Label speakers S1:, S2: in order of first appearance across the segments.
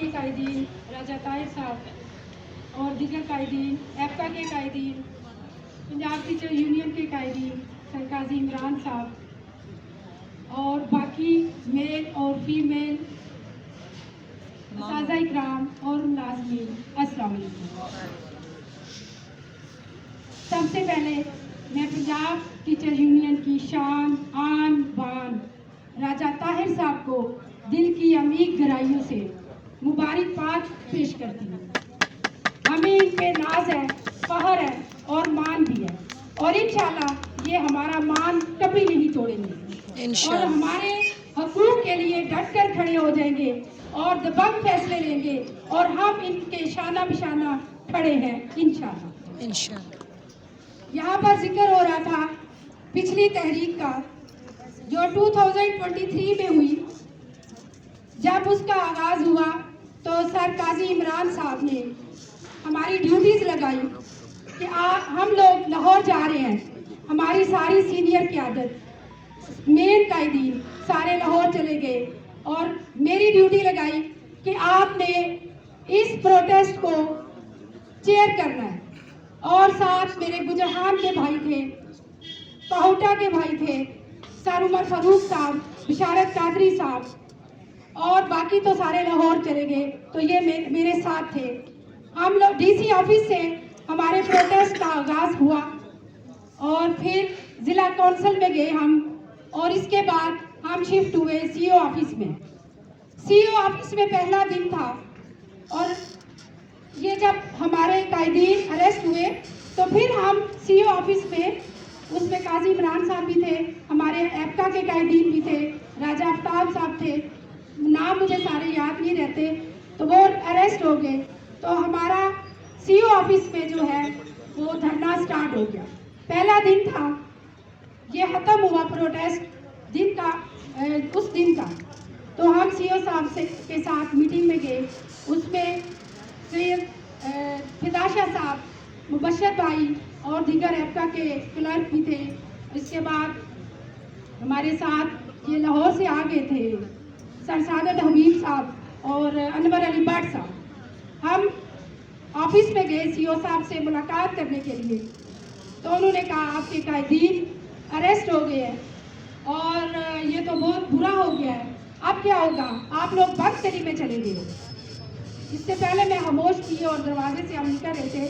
S1: के कायदीन राजा ताहिर साहब और दीगर कायदीन, एप्का के कायदीन, पंजाब टीचर यूनियन के कायदीन, सर काजी इमरान साहब और बाकी मेल और फीमेल साजा इकराम और मुलाजमीन, अस्सलाम वालेकुम। सबसे पहले मैं पंजाब टीचर यूनियन की शान आन बान राजा ताहिर साहब को दिल की अमीर गहराइयों से मुबारकबाद पेश करती हूँ। हमें इन पे नाज है, फख्र है और मान भी है और इंशाल्लाह ये हमारा मान कभी नहीं तोड़ेंगे और हमारे हकूक के लिए डट कर खड़े हो जाएंगे और दबंग फैसले लेंगे और हम इनके शाना बिशाना खड़े हैं इंशाल्लाह। यहाँ पर जिक्र हो रहा था पिछली तहरीक का जो 2023 में हुई। जब उसका आगाज हुआ तो सर काजी इमरान साहब ने हमारी ड्यूटीज लगाई कि हम लोग लाहौर जा रहे हैं। हमारी सारी सीनियर क़यादत मेन कायदीन सारे लाहौर चले गए और मेरी ड्यूटी लगाई कि आपने इस प्रोटेस्ट को चेयर करना है और साथ मेरे गुजरहान के भाई थे, पाहुटा के भाई थे, सर उमर फारूक साहब, बिशारत कादरी साहब और बाकी तो सारे लाहौर चले गए तो ये मेरे साथ थे। हम लोग डीसी ऑफिस से हमारे प्रोटेस्ट का आगाज हुआ और फिर ज़िला कौंसिल में गए हम और इसके बाद हम शिफ्ट हुए सीओ ऑफिस में। सीओ ऑफिस में पहला दिन था और ये जब हमारे कायदीन अरेस्ट हुए तो फिर हम सीओ ऑफिस में, उसमें काजी इमरान साहब भी थे, हमारे एप्का के कायदीन भी थे, राजा आफ्ताब साहब थे, नाम मुझे सारे याद नहीं रहते, तो वो अरेस्ट हो गए। तो हमारा सीओ ऑफिस में जो है वो धरना स्टार्ट हो गया। पहला दिन था, ये ख़त्म हुआ प्रोटेस्ट दिन का, उस दिन का। तो हम सीओ साहब के साथ मीटिंग में गए, उसमें फिदाशा साहब, मुबशर भाई और दीगर एप्का के क्लर्क भी थे। इसके बाद हमारे साथ ये लाहौर से आ गए थे सर सादत हबीब साहब और अनवर अली भट्ट साहब। हम ऑफिस में गए सीओ साहब से मुलाकात करने के लिए तो उन्होंने कहा आपके कायदीन अरेस्ट हो गए हैं और ये तो बहुत बुरा हो गया है, अब क्या होगा, आप लोग बदतरी में चले गए। इससे पहले मैं खामोश थी और दरवाजे से हम निकल रहे थे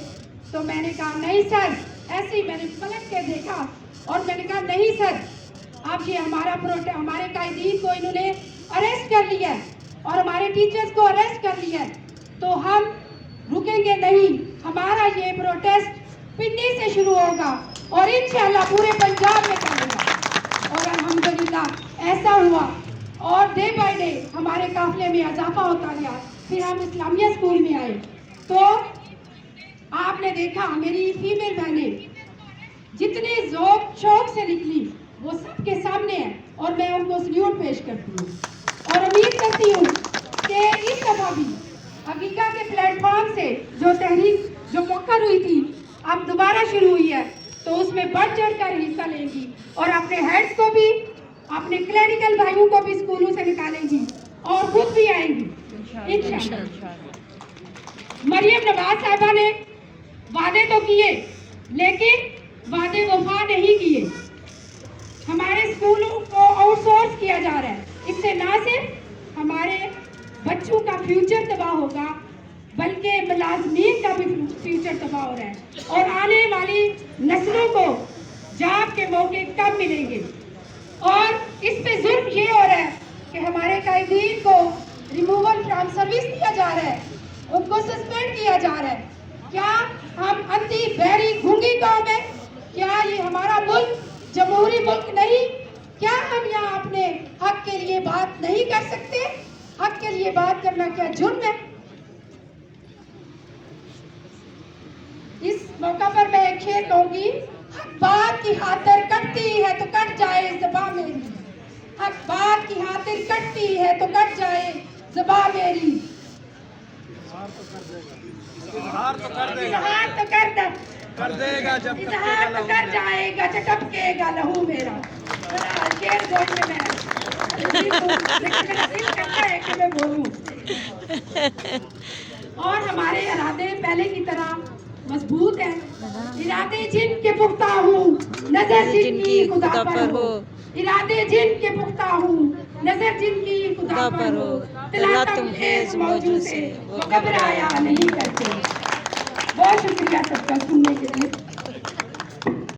S1: तो मैंने कहा नहीं सर, ऐसे ही मैंने पलट के देखा और मैंने कहा नहीं सर, अब ये हमारे कायदीन को इन्होंने अरेस्ट कर लिया है और हमारे टीचर्स को अरेस्ट कर लिया है तो हम रुकेंगे नहीं। हमारा ये प्रोटेस्ट पिंडी से शुरू होगा और इंशाल्लाह पूरे पंजाब में चलेगा। और अल्हम्दुलिल्लाह ऐसा हुआ और डे बाय डे हमारे काफिले में इजाफा होता गया। फिर हम इस्लामिया स्कूल में आए तो आपने देखा मेरी फीमेल बहनें जितने ज़ौक़ शौक से निकली वो सबके सामने है और मैं उनको सल्यूट पेश करती हूँ और उम्मीद करती हूँ कि इस दफ़ा भी हकीका के प्लेटफॉर्म से जो तहरीक जो मुकर हुई थी अब दोबारा शुरू हुई है तो उसमें बढ़ चढ़ कर हिस्सा लेंगी और अपने हेड्स को भी, अपने क्लरिकल भाइयों को भी स्कूलों से निकालेंगी और खुद भी आएंगी इंशाअल्लाह। मरियम नवाज साहिबा ने वादे तो किए लेकिन वादे वफा नहीं किए। हमारे स्कूलों को आउटसोर्स किया जा रहा है। इससे ना सिर्फ हमारे बच्चों का फ्यूचर तबाह होगा बल्कि मुलाजमीन का भी फ्यूचर तबाह हो रहा है और आने वाली नस्लों को जॉब के मौके कम मिलेंगे। और इस पे जुर्म ये हो रहा है कि हमारे कायदीन को रिमूवल फ्रॉम सर्विस दिया जा रहा है, उनको सस्पेंड किया जा रहा है। क्या हम अंधी बहरी गूंगी कौम है? क्या ये हमारा मुल्क जमहूरी मुल्क नहीं? क्या हम यहाँ अपने हक के लिए बात नहीं कर सकते? हक के लिए बात करना क्या जुर्म है? इस मौका पर मैं एक शेर कहूंगी, हक बात की खातिर कटती है तो कट जाए ज़बान मेरी, हक बात की खातिर कटती है तो कट जाए ज़बान मेरी।
S2: इजहार तो कर देगा, जब
S1: इजहार तो कर जाएगा, टपकेगा लहू मेरा। शेर बोलने में लेकिन मेरा दिल करता है कि मैं बोलूं। اور ہمارے ارادے پہلے کی طرح مضبوط ہیں. ارادے جن کے پختہ ہوں نظر جن کی خدا پر ہو. ارادے جن کے پختہ ہوں نظر جن کی خدا پر ہو. تلاتم خیز موجود سے وہ گھبرایا نہیں کرتے. بہت شکریہ سب کا سننے کے لیے.